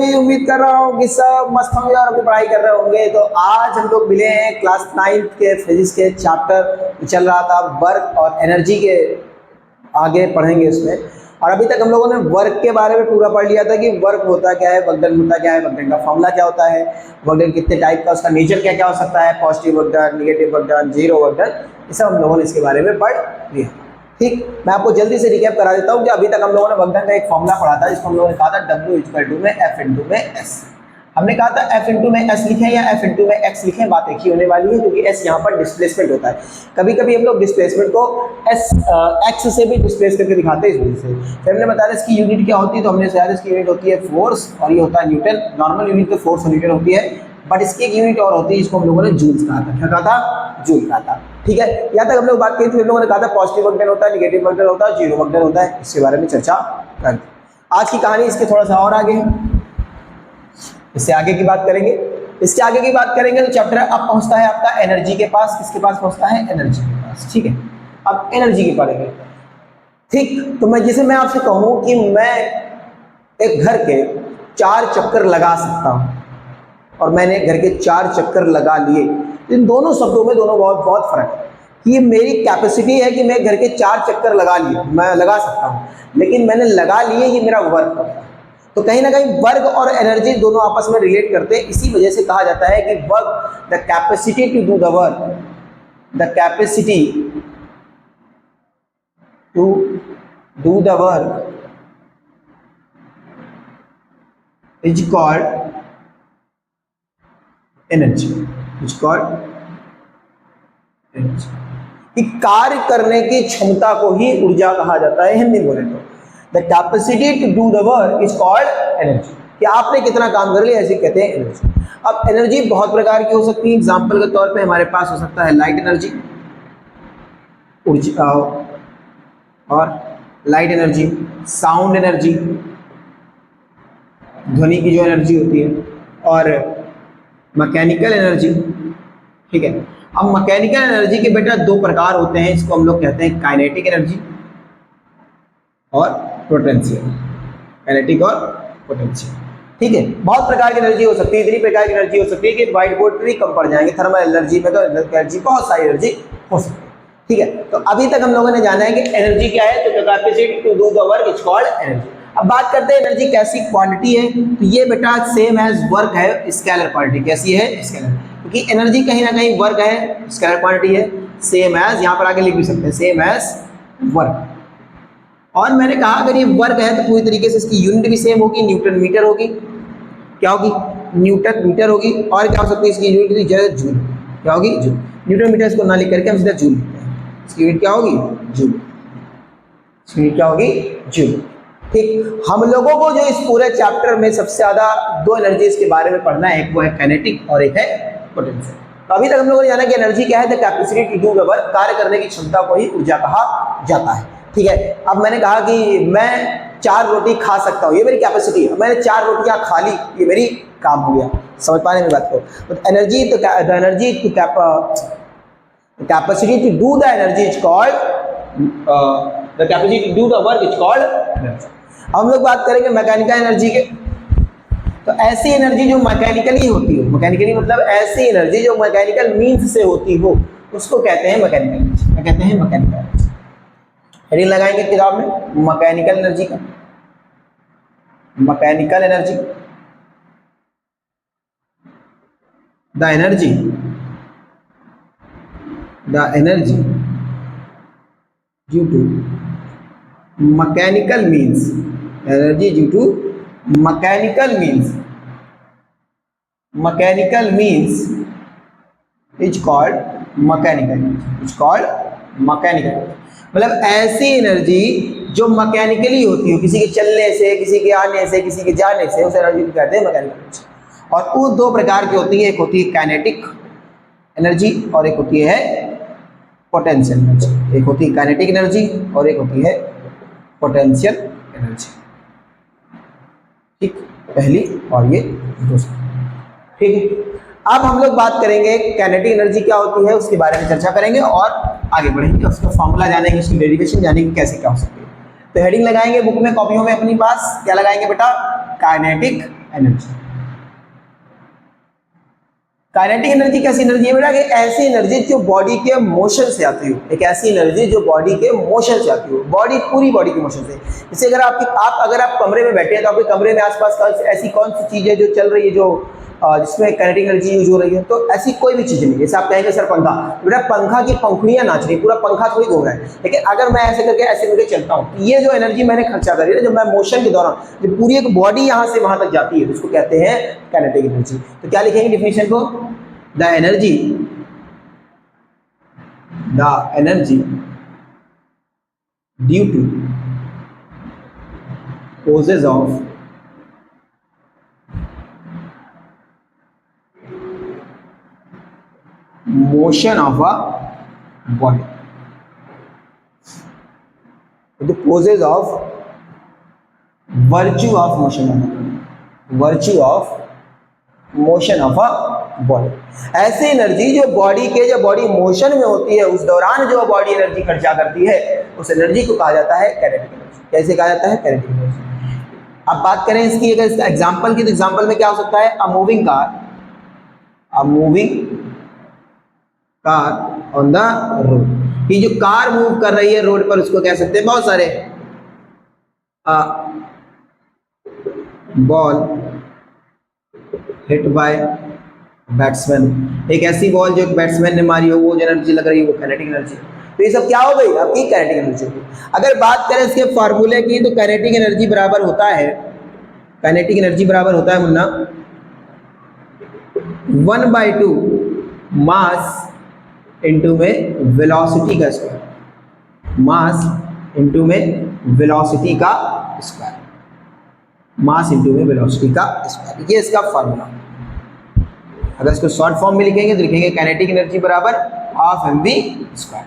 सभी, उम्मीद कर रहा हूँ कि सब मस्त होंगे और अपनी पढ़ाई कर रहे होंगे। तो आज हम लोग मिले हैं क्लास 9 के फिजिक्स के चैप्टर चल रहा था वर्क और एनर्जी के, आगे पढ़ेंगे इसमें। और अभी तक हम लोगों ने वर्क के बारे में पूरा पढ़ लिया था कि वर्क होता क्या है, वर्कडन होता क्या है, वर्कडन का फॉर्मूला क्या होता है, वर्कडन कितने टाइप का, उसका नेचर क्या क्या हो सकता है, positive work done, negative work done, zero work done, ये सब हम लोगों ने इसके बारे में पढ़ लिया। ठीक, मैं आपको जल्दी से रिकैप करा देता हूँ कि अभी तक हम लोगों ने वर्कडन का एक फॉर्मूला पढ़ा था, जिसको हम लोगों ने कहा था W = में F × में S। हमने कहा था F × में S लिखें या F × में X लिखें, बात एक ही होने वाली है, क्योंकि S यहाँ पर डिस्प्लेसमेंट होता है। कभी कभी हम लोग डिस्प्लेसमेंट को X से भी डिस्प्लेस करके दिखाते हैं इस वजह से। फिर हमने बताया इसकी यूनिट क्या होती है, तो हमने बताया इसकी यूनिट होती है फोर्स और ये होता है न्यूटन। नॉर्मल यूनिट तो फोर्स और न्यूटन होती है, बट इसकी एक यूनिट और होती है जिसको हम लोगों ने जूल्स कहा था। क्या कहा था? जूल कहा था। ठीक है, यहाँ तक हम लोग बात करी थी। हम लोगों ने कहा था पॉजिटिव वर्कडन होता है, नेगेटिव वर्कडन होता है, जीरो वर्कडन होता है। इसके बारे में चर्चा कर। आज की कहानी इसके थोड़ा सा और आगे है, इससे आगे की बात करेंगे। इसके आगे की बात करेंगे तो चैप्टर अब पहुंचता है आपका एनर्जी के पास। किसके पास पहुंचता है? एनर्जी के पास। ठीक है, अब एनर्जी की पढ़ेंगे। ठीक, तो मैं आपसे कहूं कि मैं एक घर के 4 चक्कर लगा सकता हूं और मैंने घर के 4 चक्कर लगा लिए, इन दोनों शब्दों में दोनों बहुत फर्क है। कि मेरी कैपेसिटी है कि मैं घर के 4 चक्कर लगा लिए, मैं लगा सकता हूं, लेकिन मैंने लगा लिए, ये मेरा वर्क है। तो कहीं ना कहीं वर्क और एनर्जी दोनों आपस में रिलेट करते हैं। इसी वजह से कहा जाता है कि work, the capacity to do the work, the capacity to do the work is called energy, is called energy. कि कार्य करने की क्षमता को ही ऊर्जा कहा जाता है हिंदी में बोले तो। The capacity to do the work is called energy, कि आपने कितना काम कर लिया, ऐसे कहते हैं एनर्जी। अब एनर्जी बहुत प्रकार की हो सकती है। एग्जांपल के तौर पे हमारे पास हो सकता है लाइट एनर्जी, ऊर्जा और लाइट एनर्जी, साउंड एनर्जी, ध्वनि की जो एनर्जी होती है, और मैकेनिकल एनर्जी। ठीक है, अब मैकेनिकल एनर्जी के बेटा 2 प्रकार होते हैं। इसको हम लोग कहते हैं काइनेटिक एनर्जी और पोटेंशियल, काइनेटिक और पोटेंशियल। ठीक है, बहुत प्रकार की एनर्जी हो सकती है। इतनी प्रकार की एनर्जी हो सकती है कि व्हाइट बोर्ड पर भी कम पड़ जाएंगे। थर्मल एनर्जी में तो एनर्जी, बहुत सारी एनर्जी हो सकती है। ठीक है, तो अभी तक हम लोगों ने जाना है कि एनर्जी क्या है, तो capacity to do the work is called energy. अब बात करते हैं एनर्जी कैसी क्वांटिटी है, तो ये बेटा सेम एज वर्क है, स्केलर क्वांटिटी। कैसी है? स्केलर, क्योंकि एनर्जी कहीं ना कहीं वर्क है, स्केलर क्वांटिटी है, सेम एज, यहाँ पर आगे लिख भी सकते हैं, सेम एज वर्क। और मैंने कहा अगर ये वर्क है तो पूरी तरीके से इसकी यूनिट भी सेम होगी, न्यूटन मीटर होगी। क्या होगी? न्यूटन मीटर होगी। और क्या हो सकती है इसकी यूनिट? जूल। क्या होगी? जूल। न्यूटन मीटर इसको ना लिख करके हम सीधा जूल लिखते हैं। इसकी यूनिट क्या होगी? जूल। इसकी यूनिट क्या होगी? जूल। ठीक, हम लोगों को जो इस पूरे चैप्टर में सबसे ज्यादा 2 एनर्जीज के बारे में पढ़ना है, एक वो है काइनेटिक और एक है पोटेंशियल। तो अभी तक हम लोगों ने जाना कि एनर्जी क्या है, the capacity to do the work, कार्य करने की क्षमता को ही ऊर्जा कहा जाता है। ठीक है, अब मैंने कहा कि मैं 4 रोटी खा सकता हूँ, ये मेरी कैपेसिटी है। मैंने 4 रोटियां खा ली, ये मेरी काम हो गया। समझ पाने में बात को? तो एनर्जी, तो the energy to capacity to do the energy is called, the capacity to do the work is called energy. हम लोग बात करेंगे मैकेनिकल एनर्जी के। तो ऐसी एनर्जी जो मैकेनिकली होती हो, मैकेनिकली मतलब ऐसी एनर्जी जो मैकेनिकल मीन्स से होती हो, उसको कहते हैं मैकेनिकल एनर्जी। क्या कहते हैं? Mechanical energy. हेडिंग लगाएंगे किताब में मैकेनिकल एनर्जी का, mechanical energy, the energy due to mechanical means, energy due to mechanical means is called mechanical energy, is called mechanical energy. मतलब ऐसी एनर्जी जो मैकेनिकली होती हो, किसी के चलने से, किसी के आने से, किसी के जाने से, उस एनर्जी को कहते हैं मैकेनिकल एनर्जी। और वो 2 प्रकार की होती है, एक होती है काइनेटिक एनर्जी और एक होती है पोटेंशियल एनर्जी। एक होती है काइनेटिक एनर्जी और एक होती है पोटेंशियल एनर्जी। ठीक, पहली और ये दूसरी। ठीक है, अब हम लोग बात करेंगे काइनेटिक एनर्जी क्या होती है, उसके बारे में चर्चा करेंगे और आगे बढ़ेंगे। उसका फॉर्मूला जानेंगे, उसकी डेरिवेशन जानेंगे कैसे क्या हो सकती है। तो हेडिंग लगाएंगे बुक में, कॉपियों में अपनी पास, क्या लगाएंगे बेटा? Kinetic energy. काइनेटिक एनर्जी कैसी एनर्जी है बेटा? कि ऐसी एनर्जी जो बॉडी के मोशन से आती हो, एक ऐसी एनर्जी जो बॉडी के मोशन से आती हो, बॉडी पूरी बॉडी के मोशन से। जैसे अगर आप कमरे में बैठे हैं तो आपके कमरे में आसपास ऐसी कौन सी चीज है जो चल रही है, जो जिसमें काइनेटिक एनर्जी यूज हो रही है? तो ऐसी कोई भी चीज नहीं। जैसे आप कहेंगे सर पंखा, बेटा पंखा की पंखुड़ियां नाच रही, पूरा पंखा थोड़ी घूम रहा है। लेकिन अगर मैं ऐसे करके चलता हूँ, ये जो एनर्जी मैंने खर्चा करी है, जब मैं मोशन के दौरान, जब पूरी एक बॉडी यहाँ से वहां तक जाती है, उसको कहते हैं काइनेटिक एनर्जी। तो क्या लिखेंगे डिफिनेशन को? The energy due to causes of motion of a body, the causes of virtue of motion of a body. ऐसी एनर्जी जो बॉडी मोशन में होती है, उस दौरान जो बॉडी एनर्जी खर्चा करती है, उस एनर्जी को कहा जाता है काइनेटिक एनर्जी। कैसे कहा जाता है? Kinetic energy. अब बात करें इसकी, अगर इसका एग्जांपल की, तो एग्जांपल में क्या हो सकता है? A moving car on the road. ये जो कार मूव कर रही है रोड पर, उसको कह सकते हैं बहुत सारे बॉल हिट बाय बैट्समैन। एक ऐसी बॉल जो एक बैट्समैन ने मारी हो, वो जो एनर्जी लग रही है, वो काइनेटिक एनर्जी। तो ये सब क्या हो गई? आपकी काइनेटिक एनर्जी। अगर बात करें इसके फार्मूले की, तो काइनेटिक एनर्जी बराबर होता है मुन्ना 1/2 मास इंटू में वेलोसिटी का स्क्वायर, मास इंटू में वेलोसिटी का स्क्वायर, मास इंटू में वेलोसिटी का स्क्वायर। ये इसका फार्मूला। अगर इसको शॉर्ट फॉर्म में लिखेंगे तो लिखेंगे काइनेटिक एनर्जी बराबर हाफ एम वी स्क्वायर।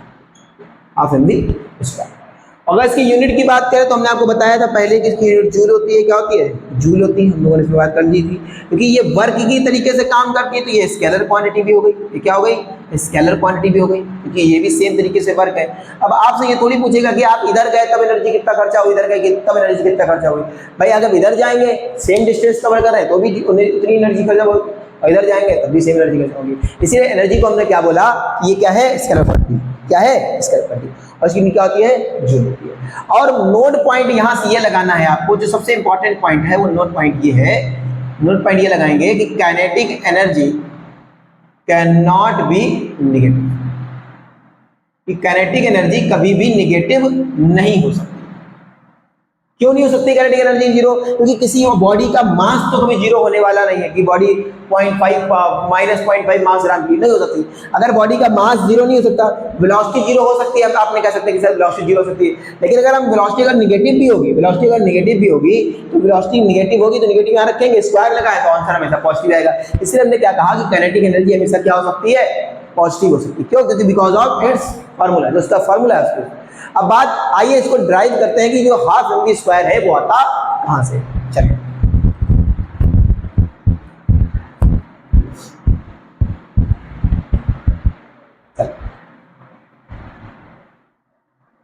अगर इसकी यूनिट की बात करें तो हमने आपको बताया था पहले कि इसकी यूनिट जूल होती है। क्या होती है? जूल होती है। हम लोगों ने इसमें बात कर ली थी, क्योंकि ये वर्क की तरीके से काम करती है, तो ये स्केलर क्वांटिटी भी हो गई। ये क्या हो गई? स्केलर क्वांटिटी भी हो गई, क्योंकि ये भी सेम तरीके से वर्क है। अब आपसे ये थोड़ी पूछेगा कि आप इधर गए तब एनर्जी कितना खर्चा हुई, इधर गए तब एनर्जी कितना खर्चा हुई। भाई अगर इधर जाएंगे सेम डिस्टेंस कवर कर रहे हैं तो भी उतनी एनर्जी खर्चा होगी, और इधर जाएंगे तब भी सेम एनर्जी खर्चा होगी। इसीलिए एनर्जी को हमने क्या बोला? ये क्या है? Scalar quantity. क्या है? Scalar quantity. और इसकी क्या होती है? जूल होती है। और नोट पॉइंट यहां से ये लगाना है आपको, जो सबसे इंपॉर्टेंट पॉइंट है वो नोट पॉइंट ये है। नोट पॉइंट ये लगाएंगे कि kinetic energy can not be negative, कि काइनेटिक एनर्जी कभी भी नेगेटिव नहीं हो सकती। क्यों नहीं हो सकती काइनेटिक एनर्जी जीरो? क्योंकि किसी बॉडी का मास तो कभी जीरो होने वाला नहीं है कि बॉडी -0.5 मास ग्राम की नहीं हो सकती। अगर बॉडी का मास जीरो नहीं हो सकता, वेलोसिटी जीरो हो सकती है। आप नहीं कह सकते कि सर वेलोसिटी जीरो हो सकती है, लेकिन अगर हम वेलोसिटी अगर नेगेटिव भी होगी तो वेलोसिटी नेगेटिव होगी तो नेगेटिव यहाँ रखेंगे, स्क्वायर लगाए तो आंसर हमेशा पॉजिटिव आएगा। इसलिए हमने क्या कहा कि काइनेटिक एनर्जी हमेशा क्या हो सकती है? पॉजिटिव हो सकती है। क्यों? क्योंकि बिकॉज ऑफ इट्स फार्मूला, जो उसका फार्मूला है उसको। अब बात आइए इसको ड्राइव करते हैं कि जो हाफ एम वी स्क्वायर है वो आता कहां से। चलिए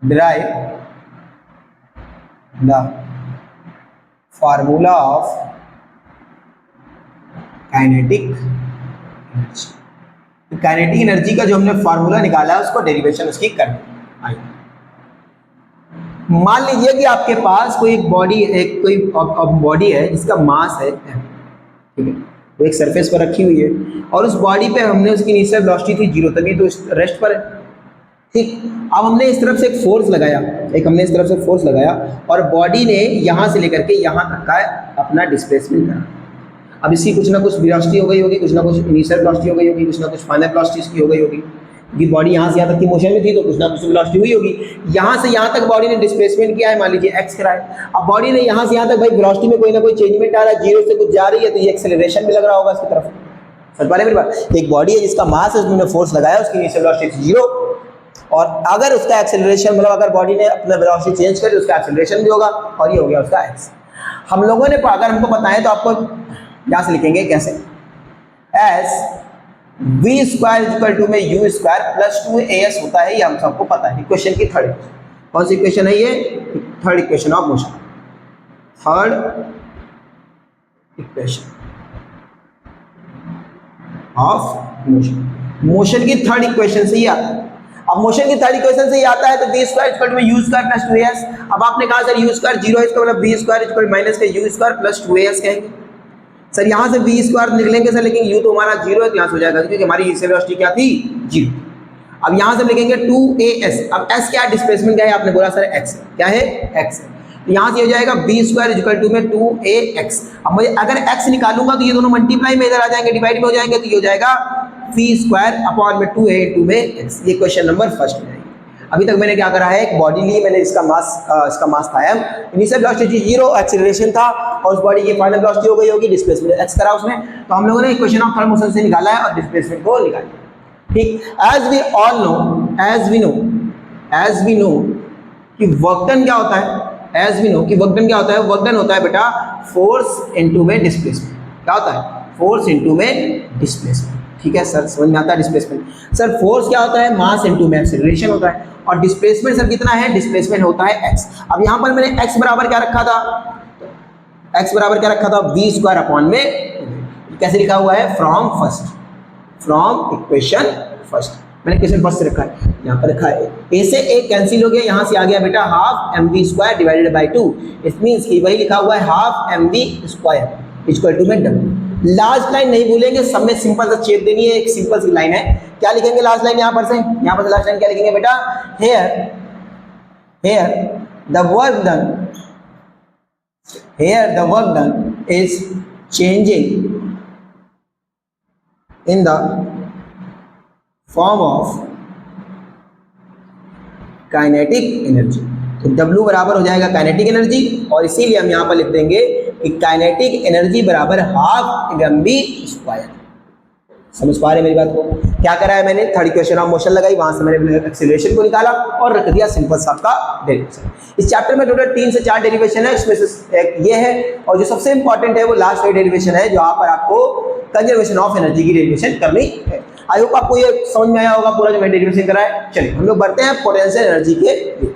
derive the formula of kinetic energy। Kinetic energy का जो हमने फार्मूला निकाला है उसको डेरिवेशन उसकी करनी। मान लीजिए कि आपके पास कोई बॉडी है जिसका मास है, ठीक है, वो एक सरफेस पर रखी हुई है और उस बॉडी पे हमने उसकी इनिशियल वेलोसिटी थी 0, तभी तो रेस्ट पर है। ठीक, अब हमने इस तरफ से एक फोर्स लगाया, और बॉडी ने यहां से लेकर के यहां तक का अपना डिस्प्लेसमेंट करा। अब इसकी कुछ ना कुछ वेलोसिटी हो गई होगी, कुछ ना कुछ इनिशियल वेलोसिटी हो गई होगी, कुछ ना कुछ फाइनल वेलोसिटी इसकी हो गई होगी, क्योंकि बॉडी यहाँ से यहाँ तक की मोशन में थी तो कुछ ना कुछ वेलोसिटी हुई होगी। यहाँ से यहाँ तक बॉडी ने डिस्प्लेसमेंट किया है, मान लीजिए x कराए। अब बॉडी ने यहाँ से यहाँ तक भाई वेलोसिटी में कोई ना कोई चेंजमेंट आ रहा है, 0 से कुछ जा रही है, तो ये एक्सेलरेशन भी लग रहा होगा इसकी तरफ। समझ पा रहे मेरी बात? एक बॉडी है जिसका मास है, उसने फोर्स लगाया, उसकी इनिशियल वेलोसिटी 0, और अगर उसका एक्सेलरेशन मतलब अगर बॉडी ने अपना वेलोसिटी चेंज कर दी उसका एक्सेलरेशन भी होगा, और ये हो गया उसका x। हम लोगों ने अगर हमको बताएं तो आपको यहाँ से लिखेंगे कैसे, as v square equal to में u स्क्वायर प्लस 2as होता है, ये हम सबको पता है। इक्वेशन की थर्ड, कौन सी इक्वेशन है ये? Third equation of motion. Third equation of motion. Motion की थर्ड इक्वेशन से ही आता है। अब मोशन की थर्ड इक्वेशन से ही आता है तो v square equal to u square plus 2as। अब आपने कहा सर यू स्क्वायर 0 है, इसका मतलब v स्क्वायर इक्वल माइनस के यू स्क्वायर प्लस 2as कहेंगे। सर यहाँ से v स्क्वायर निकलेंगे सर, लेकिन u तो हमारा 0 है तो यहाँ से हो जाएगा क्योंकि हमारी इनिशियल वेलोसिटी क्या थी 0। अब यहाँ से लिखेंगे 2as। अब s क्या डिस्प्लेसमेंट क्या है, आपने बोला सर x क्या है, x है। तो यहाँ से हो जाएगा v स्क्वायर इक्वल टू में 2ax। अब मैं अगर x निकालूंगा तो ये दोनों मल्टीप्लाई में इधर आ जाएंगे, डिवाइड में हो जाएंगे, तो ये हो जाएगा v स्क्वायर अपॉन में 2a इंटू में x। ये क्वेश्चन नंबर फर्स्ट हो जाएगी। अभी तक मैंने क्या करा है, एक बॉडी ली, मैंने इसका मास था m, इनिशियल वेलोसिटी 0, एक्सीलरेशन था, और उस बॉडी की फाइनल वेलोसिटी हो गई होगी डिस्प्लेसमेंट x करा उसमें। तो हम लोगों ने इक्वेशन ऑफ थर्ड मोशन से निकाला है और डिस्प्लेसमेंट को निकाला। ठीक, as we all know, as we know कि वर्क डन क्या होता है, एज वी नो कि वर्क डन क्या होता है, वर्क डन होता है बेटा फोर्स इनटू में डिस्प्लेसमेंट। क्या होता है, फोर्स इनटू में डिस्प्लेसमेंट। ठीक है सर, समझ में आता है डिस्प्लेसमेंट। सर फोर्स क्या होता है, मास इनटू में एक्सीलरेशन होता है, और डिस्प्लेसमेंट सर कितना है, डिस्प्लेसमेंट होता है x। अब यहाँ पर मैंने x बराबर क्या रखा था, x बराबर क्या रखा था, v स्क्वायर अपॉन में, कैसे लिखा हुआ है, फ्रॉम इक्वेशन फर्स्ट। मैंने इक्वेशन फर्स्ट से रखा है, यहाँ पर रखा है a से a कैंसिल हो गया, यहाँ से आ गया बेटा half mv square divided by 2। It means कि वही लिखा हुआ है half mv square equal to में w। लास्ट लाइन नहीं भूलेंगे, सब में सिंपल सा छेद देनी है, एक सिंपल सी लाइन है। क्या लिखेंगे लास्ट लाइन, यहाँ पर से लास्ट लाइन क्या लिखेंगे बेटा, here the work done is changing in the form of kinetic energy. तो W बराबर हो जाएगा काइनेटिक एनर्जी, और इसीलिए हम यहाँ पर लिख देंगे कि काइनेटिक एनर्जी बराबर हाफ mv स्क्वायर। समझ पा रहे मेरी बात को? क्या करा है मैंने, थर्ड इक्वेशन ऑफ मोशन लगाई, वहां से मैंने एक्सीलरेशन को निकाला और रख दिया सिंपल सा आपका डेरिवेशन। इस चैप्टर में टोटल 3 से 4 डेरिवेशन है, इसमें से एक ये है, और जो सबसे इंपॉर्टेंट है वो लास्ट वाली डेरिवेशन है, जहाँ पर आपको कंजर्वेशन ऑफ एनर्जी की डेरिवेशन करनी है। आई होप आपको ये समझ में आया होगा पूरा जो मैंने डेरिवेशन करा है। चलिए हम लोग बढ़ते हैं पोटेंशियल एनर्जी के लिए।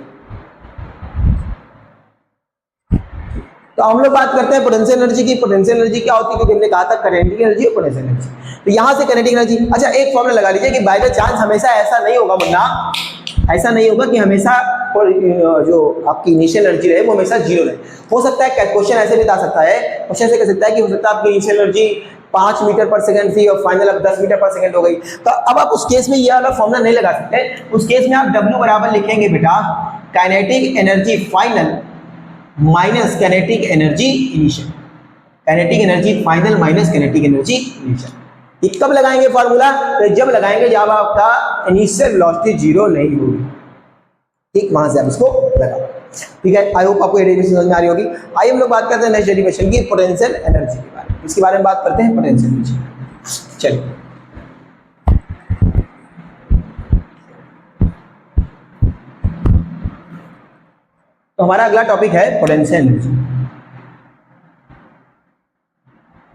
तो हम लोग बात करते हैं पोटेंशियल एनर्जी की। पोटेंशियल एनर्जी क्या होती है, क्योंकि हमने कहा था काइनेटिक एनर्जी और पोटेंशियल एनर्जी। तो यहाँ से काइनेटिक एनर्जी, अच्छा एक फॉर्मूला लगा लीजिए कि बाय द चांस हमेशा ऐसा नहीं होगा, वरना ऐसा नहीं होगा कि हमेशा जो आपकी इनिशियल एनर्जी रहे वो हमेशा 0 रहे। हो सकता है क्वेश्चन ऐसे भी आ सकता है, क्वेश्चन ऐसे कह सकता है कि हो सकता है आपकी इनिशियल एनर्जी 5 मीटर पर सेकंड थी और फाइनल अब 10 मीटर पर सेकंड हो गई। तो अब आप उस केस में ये वाला फॉर्मूला नहीं लगा सकते। उस केस में आप W बराबर लिखेंगे बेटा kinetic energy final minus kinetic energy initial, kinetic energy final minus kinetic energy initial. ये कब लगाएंगे फॉर्मूला, तो जब लगाएंगे जब आपका इनिशियल वेलोसिटी 0 नहीं होगी। ठीक, वहां से आप इसको लगाओ। ठीक है, आई होप आपको ये डेरिवेशन समझ में आ रही होगी। आइए हम लोग बात करते हैं नेक्स्ट डेरिवेशन की, पोटेंशियल एनर्जी के बारे में। इसके बारे में बात करते हैं, पोटेंशियल एनर्जी। चलिए तो हमारा अगला टॉपिक है पोटेंशियल एनर्जी।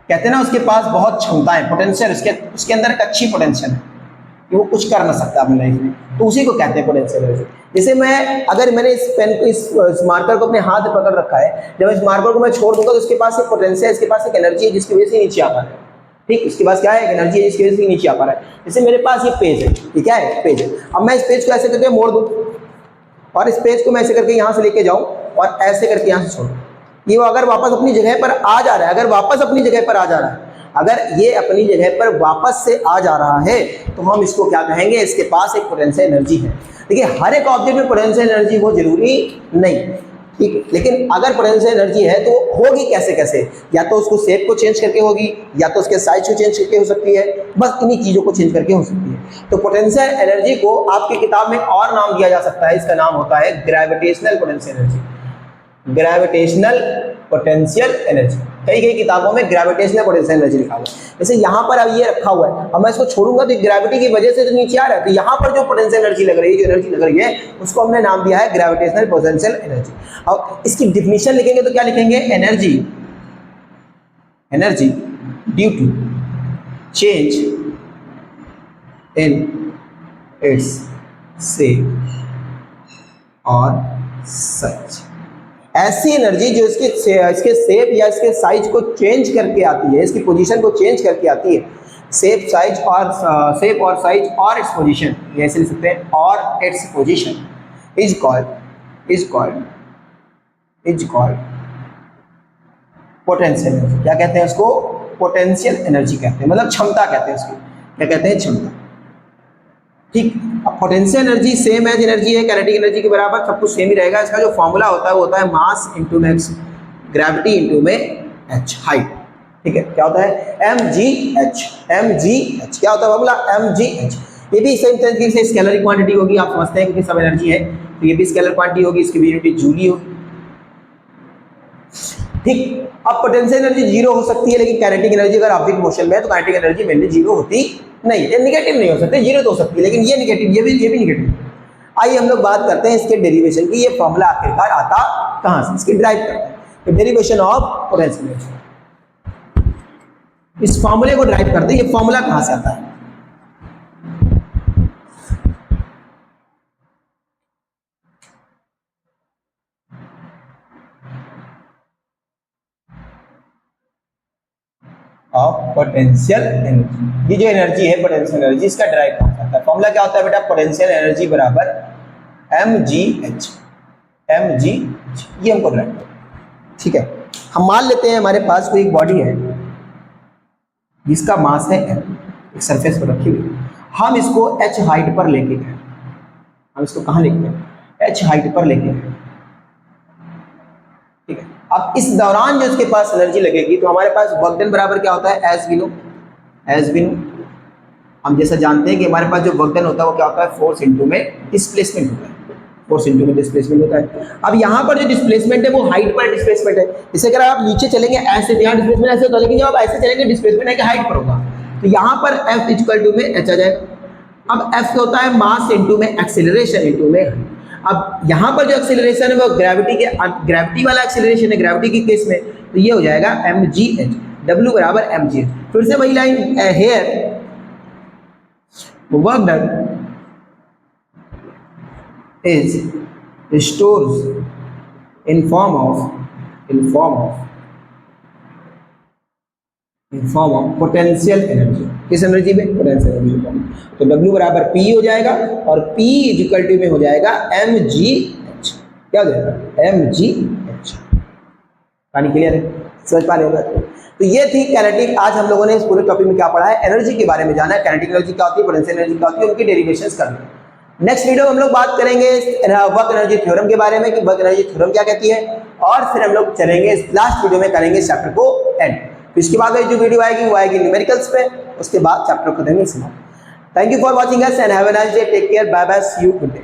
कहते हैं ना उसके पास बहुत क्षमता है, पोटेंशियल, उसके अंदर एक अच्छी पोटेंशियल है कि वो कुछ कर ना सकता अपनी लाइफ में, तो उसी को कहते हैं पोटेंशियल एनर्जी। जैसे मैंने इस पेन को, इस मार्कर को अपने हाथ में पकड़ रखा है, जब इस मार्कर को मैं छोड़ दूंगा तो उसके पास एक पोटेंशियल है, इसके पास एक एनर्जी है जिसकी वजह से नीचे आ पा रहा है। ठीक, इसके पास क्या है, एक एनर्जी है जिसकी वजह से नीचे आ पा रहा है। जैसे मेरे पास ये पेज है, ये क्या है, पेज है। अब मैं इस पेज को ऐसे करके मोड़ दूं और इस पेज को मैं ऐसे करके यहाँ से लेके जाऊं और ऐसे करके यहाँ से छोड़ूं, ये वो अगर वापस अपनी जगह पर आ जा रहा है, अगर वापस अपनी जगह पर आ जा रहा है, अगर ये अपनी जगह पर वापस से आ जा रहा है तो हम इसको क्या कहेंगे, इसके पास एक पोटेंशियल एनर्जी है। देखिए हर एक ऑब्जेक्ट में पोटेंशियल एनर्जी हो जरूरी नहीं, ठीक है, लेकिन अगर पोटेंशियल एनर्जी है तो होगी कैसे कैसे, या तो उसको शेप को चेंज करके होगी, या तो उसके साइज को चेंज करके हो सकती है, बस इन्हीं चीज़ों को चेंज करके हो सकती है। तो पोटेंशियल एनर्जी को आपकी किताब में और नाम दिया जा सकता है, इसका नाम होता है gravitational potential energy. Gravitational potential energy, कई किताबों में ग्रेविटेशनल पोटेंशियल एनर्जी लिखा हुआ है। जैसे यहाँ पर अब ये रखा हुआ है, अब मैं इसको छोड़ूंगा तो ग्रेविटी की वजह से तो नीचे आ रहा है, तो यहाँ पर जो पोटेंशियल एनर्जी लग रही है, जो एनर्जी लग रही है, उसको हमने नाम दिया है ग्रेविटेशनल पोटेंशियल एनर्जी। अब इसकी डिफिनीशन लिखेंगे तो क्या लिखेंगे, energy due to change in its shape और सच। ऐसी एनर्जी जो इसके शेप या इसके साइज को चेंज करके आती है, इसकी पोजीशन को चेंज करके आती है, शेप और साइज और इट्स पोजीशन, ये ऐसे लिख सकते हैं, और its position is called potential energy. क्या कहते हैं उसको? पोटेंशियल एनर्जी कहते हैं, मतलब क्षमता कहते हैं उसकी। क्या कहते हैं? क्षमता। ठीक। अब potential energy same as energy है, काइनेटिक एनर्जी के बराबर, सब कुछ सेम ही रहेगा। इसका जो फॉर्मूला होता है वो होता है mass into max, gravity into में एच, हाइट। ठीक है, क्या होता है? mgh। क्या होता है फॉर्मूला? mgh। ये भी सेम तरीके से स्केलर क्वांटिटी होगी, आप समझते हैं क्योंकि सब एनर्जी है, तो ये भी स्केलर क्वांटिटी होगी, इसकी यूनिट जूली होगी। ठीक। अब पोटेंशियल एनर्जी जीरो हो सकती है, लेकिन काइनेटिक एनर्जी अगर ऑब्जेक्ट मोशन में है तो काइनेटिक एनर्जी मेनली जीरो होती नहीं, ये निगेटिव नहीं हो सकती, जीरो तो हो सकती है, लेकिन ये निगेटिव, ये भी निगेटिव। आइए हम लोग बात करते हैं इसके डेरिवेशन की। ये फॉर्मूला आखिरकार आता कहां से? इसकी ड्राइव करते हैं, तो डेरिवेशन ऑफ पोटेंशियल एनर्जी, इस फॉर्मूले को ड्राइव करते हैं। ये फॉर्मूला कहां से आता है? Of potential energy. ये जो एनर्जी है पोटेंशियल एनर्जी, इसका ड्राइव कहां से आता है? फॉर्मूला क्या होता है बेटा? पोटेंशियल एनर्जी बराबर mgh। ये हमको ड्राइव करना है। ठीक है, हम मान लेते हैं हमारे पास कोई एक बॉडी है जिसका मास है m, एक सरफेस पर रखी हुई, हम इसको h हाइट पर लेके गए। हम इसको कहाँ लेके गए? h हाइट पर लेके गए। ठीक है, अब इस दौरान जो इसके पास एनर्जी लगेगी, तो हमारे पास वर्क डन बराबर क्या होता है? As we know. हम जैसा जानते हैं कि हमारे पास जो वर्क डन होता है वो क्या होता है? फोर्स इनटू में डिस्प्लेसमेंट होता है, फोर्स इनटू में डिस्प्लेसमेंट होता है। अब यहाँ पर जो डिस्प्लेसमेंट है वो हाइट पर डिस्प्लेसमेंट है। जैसे अगर आप नीचे चलेंगे ऐसे, यहाँ डिस्प्लेसमेंट ऐसे होता है, लेकिन जब आप ऐसे चलेंगे डिस्प्लेसमेंट है कि हाइट पर होगा, तो यहाँ पर F इक्वल टू में h आ जाएगा। अब F होता है मास इनटू में एक्सेलरेशन इनटू में। अब यहाँ पर जो एक्सेलरेशन है वो ग्रेविटी वाला एक्सेलरेशन है, ग्रेविटी के केस में, तो ये हो जाएगा mgh, W बराबर mgh। फिर से वही line, here work done is stores in form of potential energy। किस एनर्जी में? पोटेंशियल एनर्जी में। तो W बराबर P हो जाएगा, और P इक्वल टू में हो जाएगा mgh। क्या हो जाएगा? mgh। पानी क्लियर है? समझ पा रहे हो? तो ये थी काइनेटिक। आज हम लोगों ने इस पूरे टॉपिक में क्या पढ़ा है? एनर्जी के बारे में जाना है। काइनेटिक एनर्जी क्या होती है, पोटेंशियल एनर्जी क्या होती है, उनकी डेरिवेशंस करना है। नेक्स्ट वीडियो में हम लोग बात करेंगे वर्क एनर्जी थ्योरम के बारे में कि वर्क एनर्जी थ्योरम क्या कहती है, और फिर हम लोग चलेंगे लास्ट वीडियो में करेंगे इस चैप्टर को एंड। फिर इसके बाद जो वीडियो आएगी वो आएगी न्यूमेरिकल्स पे, उसके बाद चैप्टर को देंगे समाप्त। Thank you for watching us and have a nice day, take care, bye bye, see you, good day.